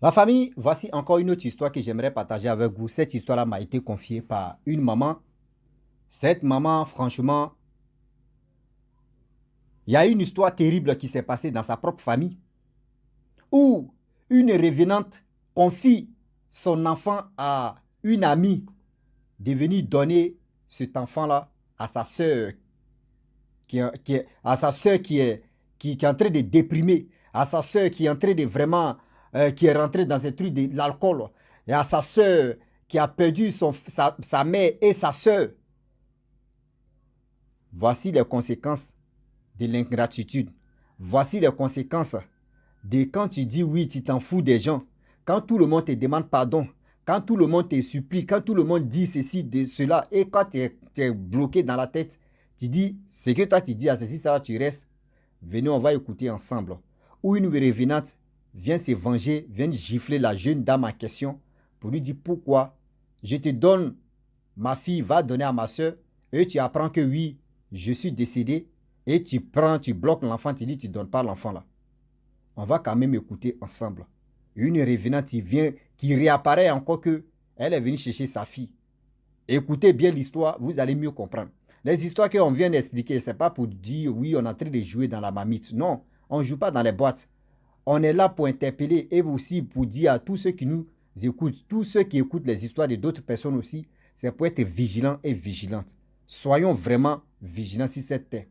La famille, voici encore une autre histoire que j'aimerais partager avec vous. Cette histoire-là m'a été confiée par une maman. Cette maman, franchement, il y a une histoire terrible qui s'est passée dans sa propre famille où une revenante confie son enfant à une amie de venir donner cet enfant-là à sa sœur à sa sœur qui est en train de déprimer, à sa sœur qui est en train de vraiment, qui est rentrée dans un truc de l'alcool, et à sa sœur qui a perdu sa mère et sa sœur. Voici les conséquences de l'ingratitude. Voici les conséquences de quand tu dis oui, tu t'en fous des gens. Quand tout le monde te demande pardon, quand tout le monde te supplie, quand tout le monde dit ceci, de cela, et quand tu es bloqué dans la tête, tu dis, ce que toi tu dis à ceci, ça tu restes. Venez, on va écouter ensemble. Ou une revenante vient se venger, vient gifler la jeune dame en question pour lui dire pourquoi je te donne, ma fille va donner à ma soeur, et tu apprends que oui, je suis décédé, et tu prends, tu bloques l'enfant, tu dis tu ne donnes pas l'enfant là. On va quand même écouter ensemble. Une revenante qui vient, qui réapparaît encore que elle est venue chercher sa fille. Écoutez bien l'histoire, vous allez mieux comprendre. Les histoires qu'on vient d'expliquer, ce n'est pas pour dire oui, on est en train de jouer dans la marmite. Non, on ne joue pas dans les boîtes. On est là pour interpeller et aussi pour dire à tous ceux qui nous écoutent, tous ceux qui écoutent les histoires de d'autres personnes aussi, c'est pour être vigilant et vigilante. Soyons vraiment vigilants si c'est terre.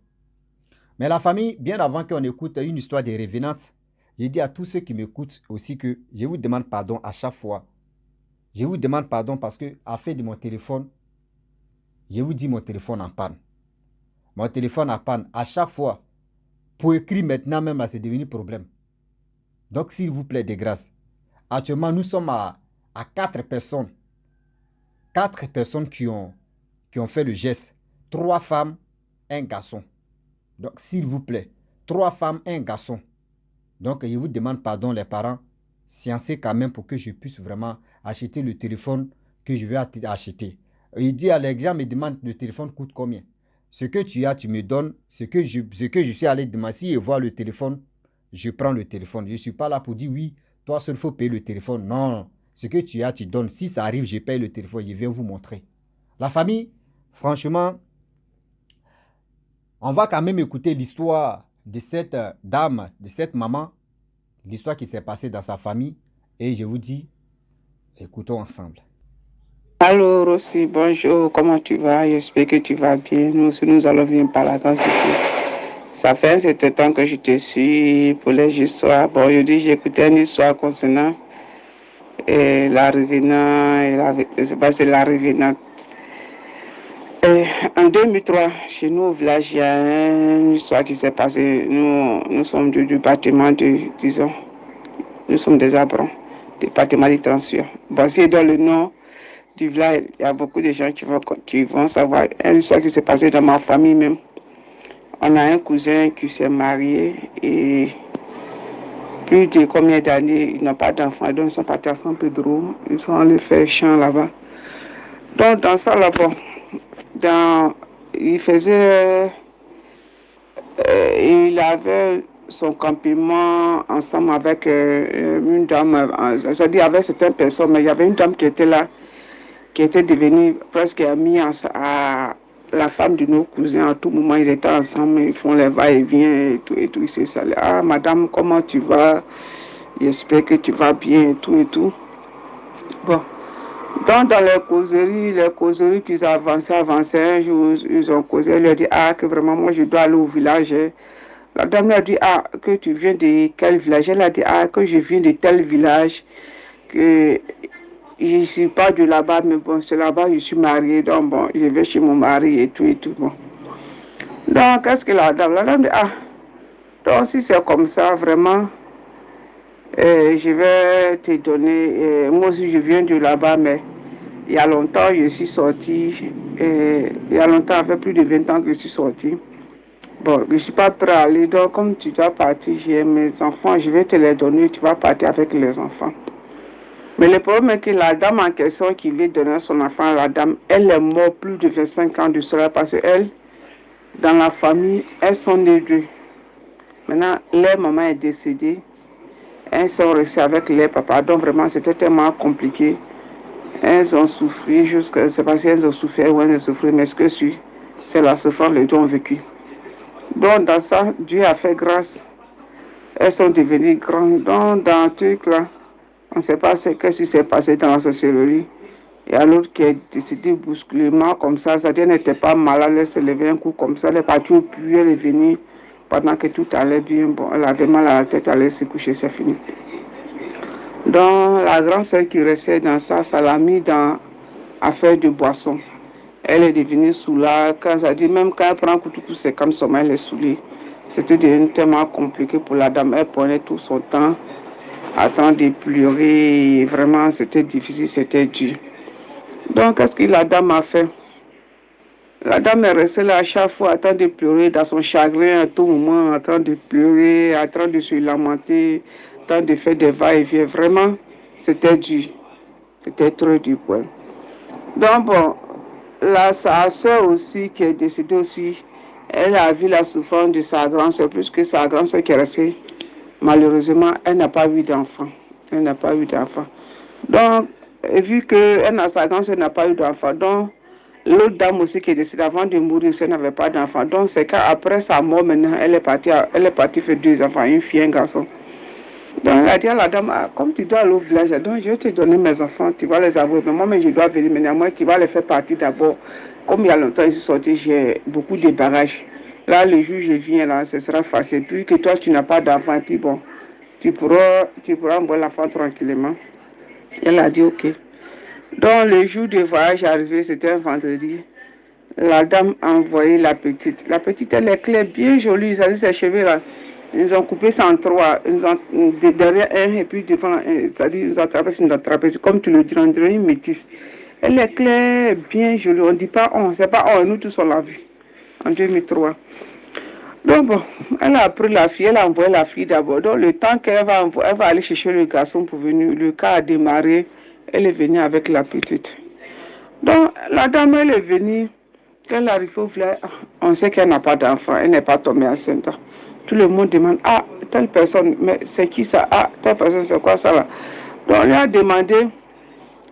Mais la famille, bien avant qu'on écoute une histoire de revenante, je dis à tous ceux qui m'écoutent aussi que je vous demande pardon à chaque fois. Je vous demande pardon parce que à fait de mon téléphone, je vous dis mon téléphone en panne. Mon téléphone en panne à chaque fois. Pour écrire maintenant même, c'est devenu problème. Donc s'il vous plaît, de grâce. Actuellement, nous sommes à 4 personnes. 4 personnes qui ont fait le geste. 3 femmes, un garçon. Donc s'il vous plaît, 3 femmes, un garçon. Donc je vous demande pardon les parents. Sciencez quand même pour que je puisse vraiment acheter le téléphone que je vais acheter. Il dit à les gens me demandent le téléphone coûte combien. Ce que tu as, tu me donnes. Ce que je suis allé demander, si je vois le téléphone, je prends le téléphone. Je ne suis pas là pour dire oui, toi seul, il faut payer le téléphone. Non, non. Ce que tu as, tu donnes. Si ça arrive, je paye le téléphone. Je viens vous montrer. La famille, franchement, on va quand même écouter l'histoire de cette dame, de cette maman, l'histoire qui s'est passée dans sa famille. Et je vous dis, écoutons ensemble. Allô Rossi, bonjour, comment tu vas? J'espère que tu vas bien. Nous aussi, nous allons bien par la grâce de Dieu. Ça fait un certain temps que je te suis pour les histoires. Bon, je dis, j'ai écouté une histoire concernant la revenante, c'est la revenante. En 2003, chez nous au village, il y a une histoire qui s'est passée. Nous sommes du bâtiment disons, nous sommes des abrons, du bâtiment de transfert. Bon, c'est dans le nom du village, il y a beaucoup de gens qui vont savoir. Une histoire qui s'est passée dans ma famille même. On a un cousin qui s'est marié et plus de combien d'années, ils n'ont pas d'enfants. Donc, ils sont partis à San Pedro. Ils sont allés faire champ là-bas. Donc, dans ça, là-bas, il faisait. Il avait son campement ensemble avec une dame. C'est-à-dire, avec certaines personnes, mais il y avait une dame qui était là, qui était devenue presque amie à la femme de nos cousins. À tout moment, ils étaient ensemble, ils font les va-et-vient et tout, et tout. Ils se saluent. Ah, madame, comment tu vas? J'espère que tu vas bien et tout, et tout. Bon. Donc, dans les causeries qu'ils avançaient, un jour, ils ont causé, ils lui ont dit, ah, que vraiment, moi, je dois aller au village. La dame lui a dit, ah, que tu viens de quel village? Elle a dit, ah, que je viens de tel village, que je ne suis pas de là-bas, mais bon, c'est là-bas, je suis mariée, donc bon, je vais chez mon mari et tout et tout. Bon. Donc, qu'est-ce que la dame dit, ah, donc si c'est comme ça, vraiment, je vais te donner, moi aussi je viens de là-bas, mais il y a longtemps, je suis sortie, il y a longtemps, ça fait plus de 20 ans que je suis sortie. Bon, je ne suis pas prêt à aller, donc comme tu dois partir, j'ai mes enfants, je vais te les donner, tu vas partir avec les enfants. Mais le problème est que la dame en question qui veut donner son enfant, la dame, elle est morte plus de 25 ans de cela parce qu'elle, dans la famille, elles sont les deux. Maintenant, leur maman est décédée Elles sont restées avec les papas. Donc vraiment, c'était tellement compliqué. Elles ont souffert jusqu'à... C'est pas si elles ont souffert ou elles ont souffert, mais ce que c'est la souffrance les deux ont vécu. Donc dans ça, Dieu a fait grâce. Elles sont devenues grandes. Donc dans le truc là, on ne sait pas ce qui s'est passé dans la sorcellerie. Il y a l'autre qui est décédé brusquement comme ça. C'est-à-dire qu'elle n'était pas malade, elle s'est levée un coup comme ça. Elle est partie au puits, elle est venue pendant que tout allait bien. Bon, elle avait mal à la tête, elle allait se coucher, c'est fini. Donc la grande soeur qui restait dans ça, ça l'a mis dans affaire de boisson. Elle est devenue saoulée. Quand ça dit, même quand elle prend un coup de coups, c'est comme ça, elle est saoulée. C'était devenu tellement compliqué pour la dame. Elle prenait tout son temps à temps de pleurer. Vraiment, c'était difficile, c'était dur. Donc, qu'est-ce que la dame a fait? La dame est restée là à chaque fois en train de pleurer dans son chagrin à tout moment, en train de pleurer, en train de se lamenter, en train de faire des va-et-vient. Vraiment, c'était dur. C'était trop dur pour elle. Donc, bon, là, sa soeur aussi, qui est décédée aussi, elle a vu la souffrance de sa grand-soeur, plus que sa grand-soeur qui est restée. Malheureusement, elle n'a pas eu d'enfant. Elle n'a pas eu d'enfant. Donc, vu que sa grand-soeur n'a pas eu d'enfant, donc, l'autre dame aussi qui est décédée avant de mourir, elle n'avait pas d'enfant. Donc, c'est qu'après sa mort, maintenant, elle est partie faire 2 enfants, une fille et un garçon. Donc, elle a dit à la dame, ah, comme tu dois aller au village, donc je vais te donner mes enfants, tu vas les avoir. Mais moi, je dois venir maintenant. Moi, tu vas les faire partir d'abord. Comme il y a longtemps, je suis sorti, j'ai beaucoup de bagages. Là, le jour où je viens, là, ce sera facile. Puis que toi, tu n'as pas d'enfant, et puis bon, tu pourras envoyer l'enfant tranquillement. Elle a dit, ok. Donc, le jour du voyage arrivé, c'était un vendredi. La dame a envoyé la petite. La petite, elle est claire, bien jolie. Ils avaient ses cheveux là. Ils ont coupé ça en 3. Ils ont derrière un et puis devant un. C'est-à-dire, ils ont attrapé, comme tu le dis, on dirait une métisse. Elle est claire, bien jolie. On ne dit pas on, c'est pas on. Nous tous, on l'a vu en 2003. Donc bon, elle a pris la fille, elle a envoyé la fille d'abord. Donc le temps qu'elle va aller chercher le garçon pour venir, le cas a démarré. Elle est venue avec la petite. Donc la dame, elle est venue. Quand elle arrive au village, on sait qu'elle n'a pas d'enfant, elle n'est pas tombée enceinte. Tout le monde demande, ah, telle personne, mais c'est qui ça? Ah, telle personne, c'est quoi ça là? Donc on lui a demandé,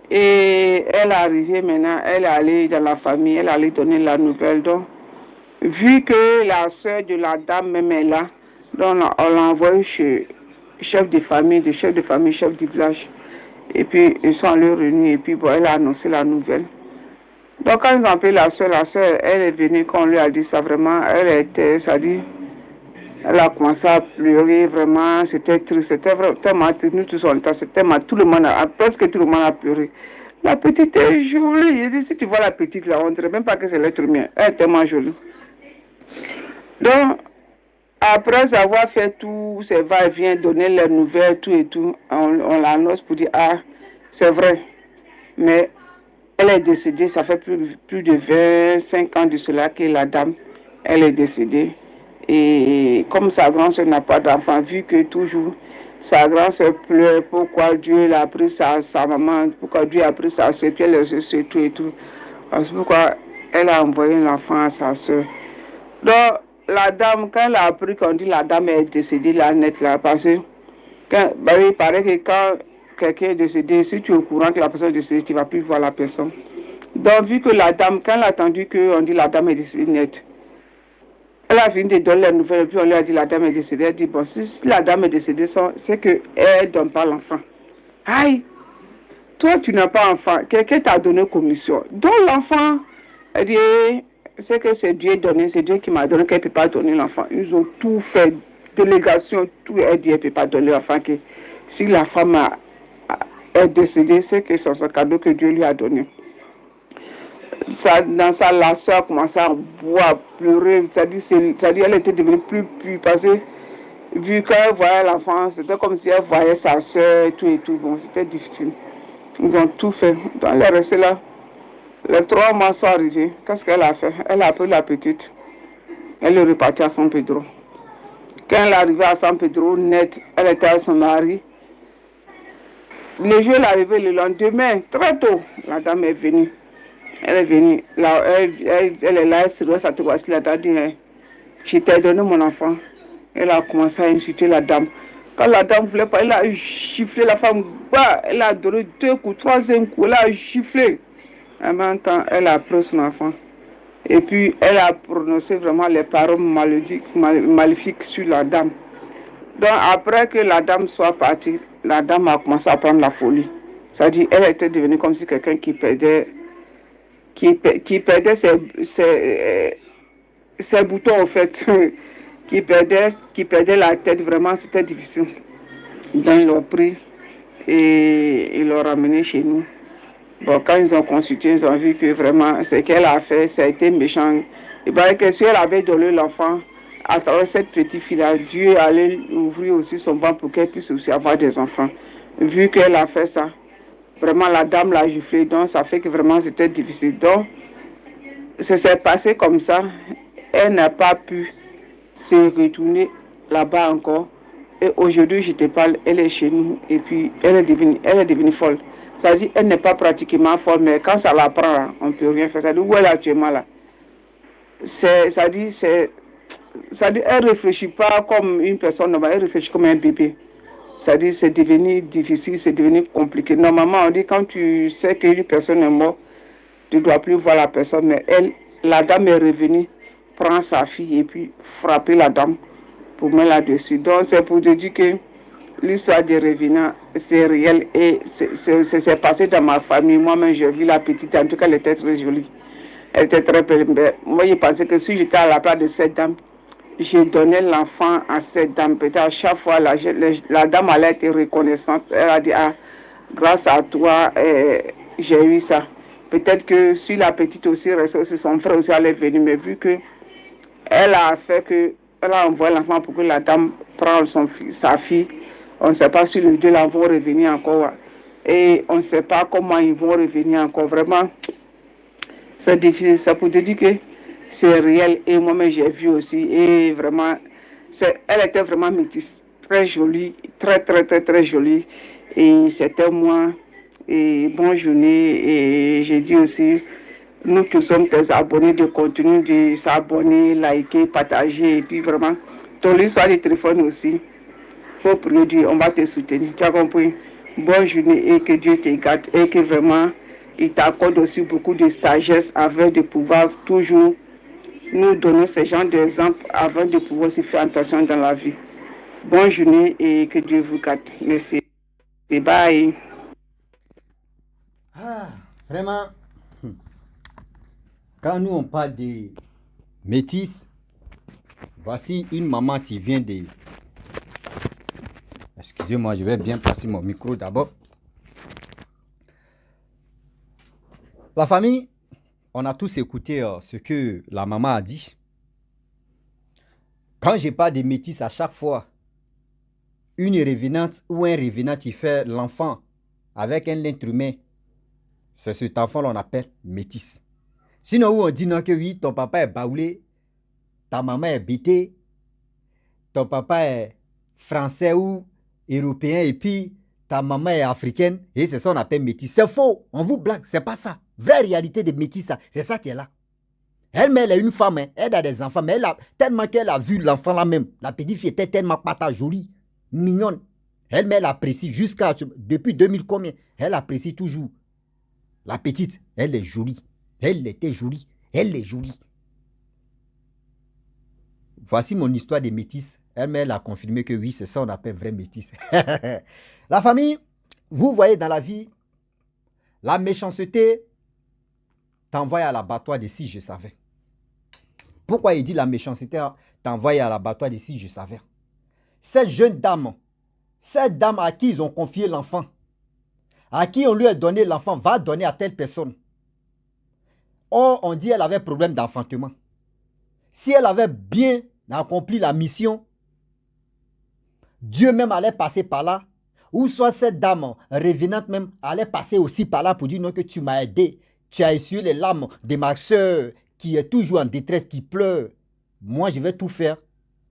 et elle est arrivée maintenant, elle est allée dans la famille, elle est allée donner la nouvelle. Donc, vu que la soeur de la dame même est là, donc on l'a envoyé chez le chef de famille, chef du village. Et puis, ils sont allés réunir, et puis bon, elle a annoncé la nouvelle. Donc quand ils ont appelé la soeur, elle est venue, quand on lui a dit ça, vraiment, elle a commencé à pleurer, vraiment, c'était triste, c'était vraiment tellement triste, nous tous on était, c'était tout le monde, presque tout le monde a pleuré. La petite est jolie, j'ai dit, si tu vois la petite là, on ne dirait même pas que c'est l'être humain, elle est tellement jolie. Donc, après avoir fait tout, ces va-et-vient, donner les nouvelles, tout et tout, on l'annonce pour dire, ah, c'est vrai, mais elle est décédée, ça fait plus de 25 ans de cela que la dame, elle est décédée. Et comme sa grand-soeur n'a pas d'enfant, vu que toujours sa grand-soeur pleure, pourquoi Dieu a pris sa maman, pourquoi Dieu a pris sa soeur, puis elle est tout et tout. C'est pourquoi elle a envoyé l'enfant à sa soeur. Donc, la dame, quand elle a appris qu'on dit la dame est décédée, la net là, parce que il paraît que quand quelqu'un est décédé, si tu es au courant que la personne est décédée, tu ne vas plus voir la personne. Donc, vu que la dame, quand elle a entendu qu'on dit la dame est décédée net, elle a fini de donner la nouvelle, et puis on lui a dit la dame est décédée. Elle dit, bon, si la dame est décédée, c'est qu'elle ne donne pas l'enfant. Aïe, toi, tu n'as pas d'enfant, quelqu'un t'a donné commission. Donc, l'enfant, elle dit, c'est que c'est Dieu donné, c'est Dieu qui m'a donné, qu'elle ne peut pas donner l'enfant. Ils ont tout fait, délégation, tout, elle dit, elle ne peut pas donner l'enfant. Que si la femme est décédée, c'est que c'est un cadeau que Dieu lui a donné. Dans ça, la soeur a commencé à boire, à pleurer, c'est-à-dire elle était devenue plus parce que vu qu'elle voyait l'enfant, c'était comme si elle voyait sa soeur et tout, bon, c'était difficile. Ils ont tout fait. Donc elle est restée là. Les 3 mois sont arrivés. Qu'est-ce qu'elle a fait? Elle a pris la petite. Elle est repartie à San Pedro. Quand elle est arrivée à San Pedro, net, elle était avec son mari. Le jour, elle est arrivée le lendemain, très tôt, la dame est venue. Elle est venue, là, elle est là, elle se doit s'attirer, la dame dit, je t'ai donné mon enfant. Elle a commencé à insulter la dame. Quand la dame ne voulait pas, elle a giflé la femme. Bah, elle a donné 2 coups, 3e coup, elle a giflé. En même temps, elle a pris son enfant. Et puis, elle a prononcé vraiment les paroles maléfiques sur la dame. Donc, après que la dame soit partie, la dame a commencé à prendre la folie. C'est-à-dire, elle était devenue comme si quelqu'un qui perdait ses boutons, en fait. qui perdait la tête, vraiment, c'était difficile. Donc, ils l'ont pris et ils l'ont ramené chez nous. Bon, quand ils ont consulté, ils ont vu que vraiment, ce qu'elle a fait, ça a été méchant. Il paraît que si elle avait donné l'enfant à travers cette petite fille-là, Dieu allait ouvrir aussi son ventre pour qu'elle puisse aussi avoir des enfants. Vu qu'elle a fait ça, vraiment, la dame l'a giflé, donc ça fait que vraiment, c'était difficile. Donc, ça s'est passé comme ça. Elle n'a pas pu se retourner là-bas encore. Et aujourd'hui, je te parle, elle est chez nous et puis elle est devenue folle. Ça dit, elle n'est pas pratiquement folle, mais quand ça la prend, on ne peut rien faire. Ça dit, où elle est actuellement là? Ça dit, elle ne réfléchit pas comme une personne normale, elle réfléchit comme un bébé. Ça dit, c'est devenu difficile, c'est devenu compliqué. Normalement, on dit, quand tu sais qu'une personne est morte, tu ne dois plus voir la personne, mais la dame est revenue, prend sa fille et puis frapper la dame pour mettre là-dessus. Donc, c'est pour te dire que l'histoire des revenants, c'est réel et c'est passé dans ma famille. Moi-même, j'ai vu la petite, en tout cas, elle était très jolie. Elle était très belle. Moi, je pensais que si j'étais à la place de cette dame, j'ai donné l'enfant à cette dame. Peut-être à chaque fois, la dame allait être reconnaissante. Elle a dit, ah, grâce à toi, j'ai eu ça. Peut-être que si la petite aussi restait aussi, son frère aussi allait venir, mais vu que elle a fait que, elle a envoyé l'enfant pour que la dame prenne sa fille, on ne sait pas si les deux là vont revenir encore. Et on ne sait pas comment ils vont revenir encore. Vraiment, c'est difficile. Ça pour te dire que c'est réel. Et moi-même, j'ai vu aussi. Et vraiment, elle était vraiment métisse. Très jolie. Très, très, très, très jolie. Et c'était moi. Et bonne journée. Et j'ai dit aussi, nous qui sommes tes abonnés, de continuer de s'abonner, liker, partager. Et puis vraiment, ton l'histoire du téléphone aussi. Faut prier Dieu, on va te soutenir. Tu as compris? Bonne journée et que Dieu te garde et que vraiment il t'accorde aussi beaucoup de sagesse afin de pouvoir toujours nous donner ce genre d'exemples afin de pouvoir aussi faire attention dans la vie. Bonne journée et que Dieu vous garde. Merci. Et bye. Ah, vraiment, quand nous on parle des métis, voici une maman qui vient de... Excusez-moi, je vais bien passer mon micro d'abord. La famille, on a tous écouté ce que la maman a dit. Quand je parle des métis, à chaque fois, une revenante ou un revenant qui fait l'enfant avec un être humain, c'est cet enfant qu'on appelle métis. Sinon, où on dit non que oui, ton papa est baoulé, ta maman est bêtée, ton papa est français ou européen et puis ta maman est africaine et c'est ça qu'on appelle métis. C'est faux, on vous blague, c'est pas ça. Vraie réalité de métis, c'est ça qui est là. Elle est une femme, hein, elle a des enfants, mais tellement qu'elle a vu l'enfant là même, la petite fille était tellement pata jolie, mignonne. Elle apprécie depuis 2000 combien, elle apprécie toujours. La petite, elle est jolie. Elle était jolie. Elle est jolie. Voici mon histoire des métis. Elle a confirmé que oui, c'est ça qu'on appelle vrai métis. La famille, vous voyez dans la vie, la méchanceté t'envoie à l'abattoir de si je savais. Pourquoi il dit la méchanceté t'envoie à l'abattoir de si je savais? Cette jeune dame à qui ils ont confié l'enfant, à qui on lui a donné l'enfant, va donner à telle personne. Or, on dit qu'elle avait problème d'enfantement. Si elle avait bien accompli la mission, Dieu même allait passer par là, ou soit cette dame revenante même allait passer aussi par là pour dire non que tu m'as aidé, tu as essuyé les larmes de ma soeur qui est toujours en détresse, qui pleure. Moi, je vais tout faire.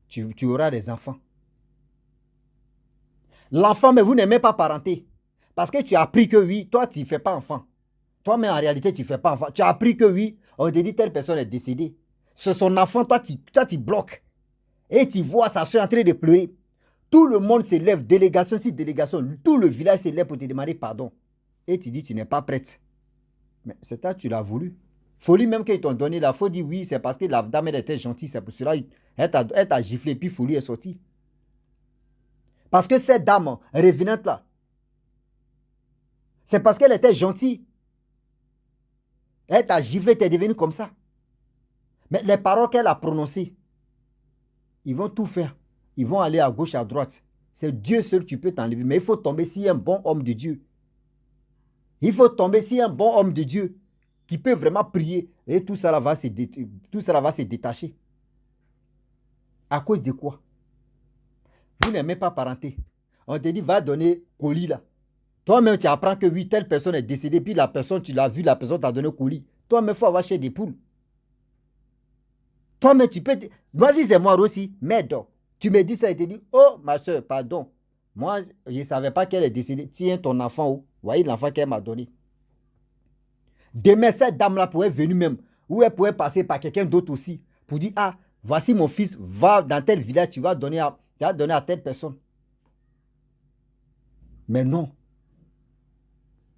Tu auras des enfants. L'enfant, mais vous n'aimez pas parenter. Parce que tu as appris que oui, toi, tu ne fais pas enfant. Toi-même, en réalité, tu ne fais pas enfant. Tu as appris que oui, on te dit telle personne est décédée. C'est son enfant, toi, tu bloques. Et tu vois sa soeur en train de pleurer. Tout le monde se lève, délégation si délégation. Tout le village se lève pour te demander pardon. Et tu dis, tu n'es pas prête. Mais c'est toi, tu l'as voulu. Folie même qu'ils t'ont donné là. Il faut dire oui, c'est parce que la dame, elle était gentille. C'est pour cela elle t'a giflé. Puis Folie est sortie. Parce que cette dame revenante là, c'est parce qu'elle était gentille. Elle t'a giflé, t'es devenu comme ça. Mais les paroles qu'elle a prononcées, ils vont tout faire. Ils vont aller à gauche, à droite. C'est Dieu seul qui peut t'enlever. Mais il faut tomber s'il y a un bon homme de Dieu. Il faut tomber s'il y a un bon homme de Dieu qui peut vraiment prier. Et tout ça là va se détacher. À cause de quoi? Vous n'aimez pas parenter. On te dit, va donner colis là. Toi-même, tu apprends que oui, telle personne est décédée. Puis la personne, tu l'as vu, la personne t'a donné colis. Toi-même, il faut avoir chez des poules. Toi-même, tu peux... Moi, si c'est moi aussi, m'aide. Tu me dis ça et tu dis, oh, ma soeur, pardon. Moi, je ne savais pas qu'elle est décédée. Tiens ton enfant où? Voyez l'enfant qu'elle m'a donné. Demain, cette dame-là pourrait venir même. Ou elle pourrait passer par quelqu'un d'autre aussi. Pour dire, ah, voici mon fils, va dans tel village, tu vas donner à telle personne. Mais non.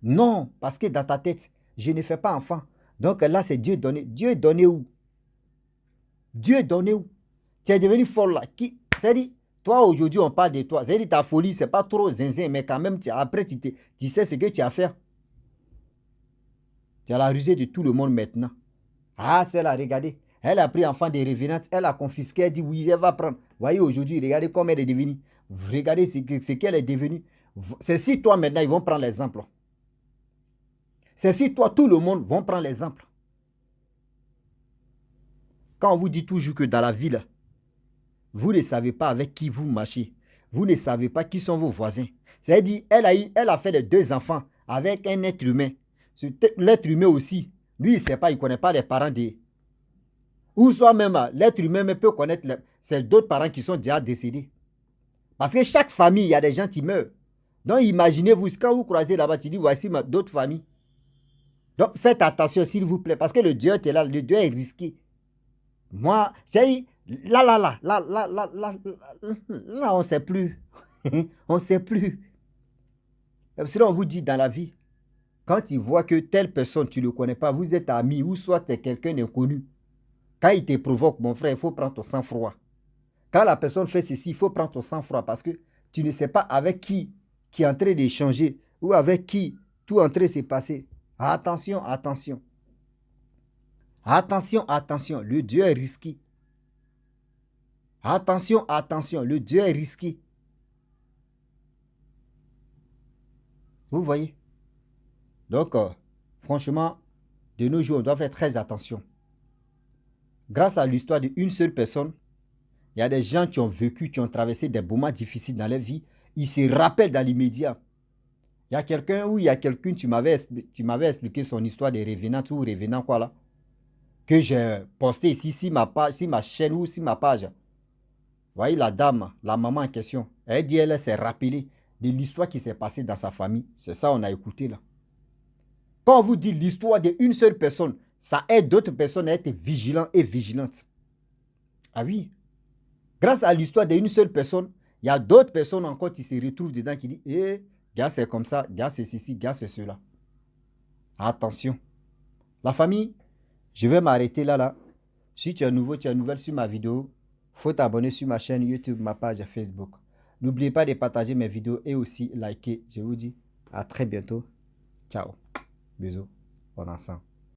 Non, parce que dans ta tête, je ne fais pas enfant. Donc là, c'est Dieu donné. Dieu est donné où? Dieu est donné où? Tu es devenu folle là. C'est-à-dire, toi aujourd'hui, on parle de toi. C'est-à-dire, ta folie, ce n'est pas trop zinzin, mais quand même, après, tu sais ce que tu as fait. Tu as la rusée de tout le monde maintenant. Ah, celle-là, regardez. Elle a pris enfant des revenantes, elle a confisqué, elle dit oui, elle va prendre. Voyez aujourd'hui, regardez comment elle est devenue. Regardez ce qu'elle est devenue. C'est si toi maintenant, ils vont prendre l'exemple. C'est si toi, tout le monde vont prendre l'exemple. Quand on vous dit toujours que dans la ville, vous ne savez pas avec qui vous marchez. Vous ne savez pas qui sont vos voisins. C'est-à-dire, elle a fait les 2 enfants avec un être humain. L'être humain aussi, lui, il ne sait pas, il ne connaît pas les parents des... Ou soit même, l'être humain peut connaître c'est d'autres parents qui sont déjà décédés. Parce que chaque famille, il y a des gens qui meurent. Donc, imaginez-vous, quand vous croisez là-bas, tu dis, voici d'autres familles. Donc, faites attention, s'il vous plaît, parce que le Dieu est là, le Dieu est risqué. Moi, c'est là, on ne sait plus. On ne sait plus. Sinon, on vous dit dans la vie, quand tu vois que telle personne, tu ne le connais pas, vous êtes amis, ou soit tu es quelqu'un d'inconnu, quand il te provoque, mon frère, il faut prendre ton sang-froid. Quand la personne fait ceci, il faut prendre ton sang-froid parce que tu ne sais pas avec qui est en train d'échanger ou avec qui tout est en train de se passer. Attention, attention. Attention, attention, le Dieu est risqué. Attention, attention, le Dieu est risqué. Vous voyez? Donc, franchement, de nos jours, on doit faire très attention. Grâce à l'histoire d'une seule personne, il y a des gens qui ont vécu, qui ont traversé des moments difficiles dans leur vie. Ils se rappellent dans l'immédiat. Il y a quelqu'un, tu m'avais expliqué son histoire de revenant ou revenant quoi là, que j'ai posté ici, si ma chaîne ou si ma page. Vous voyez la dame, la maman en question, elle dit, elle s'est rappelée de l'histoire qui s'est passée dans sa famille. C'est ça on a écouté là. Quand on vous dit l'histoire d'une seule personne, ça aide d'autres personnes à être vigilants et vigilantes. Ah oui. Grâce à l'histoire d'une seule personne, il y a d'autres personnes encore qui se retrouvent dedans qui disent, eh, gars c'est comme ça, gars c'est ceci, gars c'est cela. Attention. La famille, je vais m'arrêter là. Si tu es nouveau, tu es nouvelle sur ma vidéo, il faut t'abonner sur ma chaîne YouTube, ma page Facebook. N'oubliez pas de partager mes vidéos et aussi liker. Je vous dis à très bientôt. Ciao. Bisous. Bon ensemble.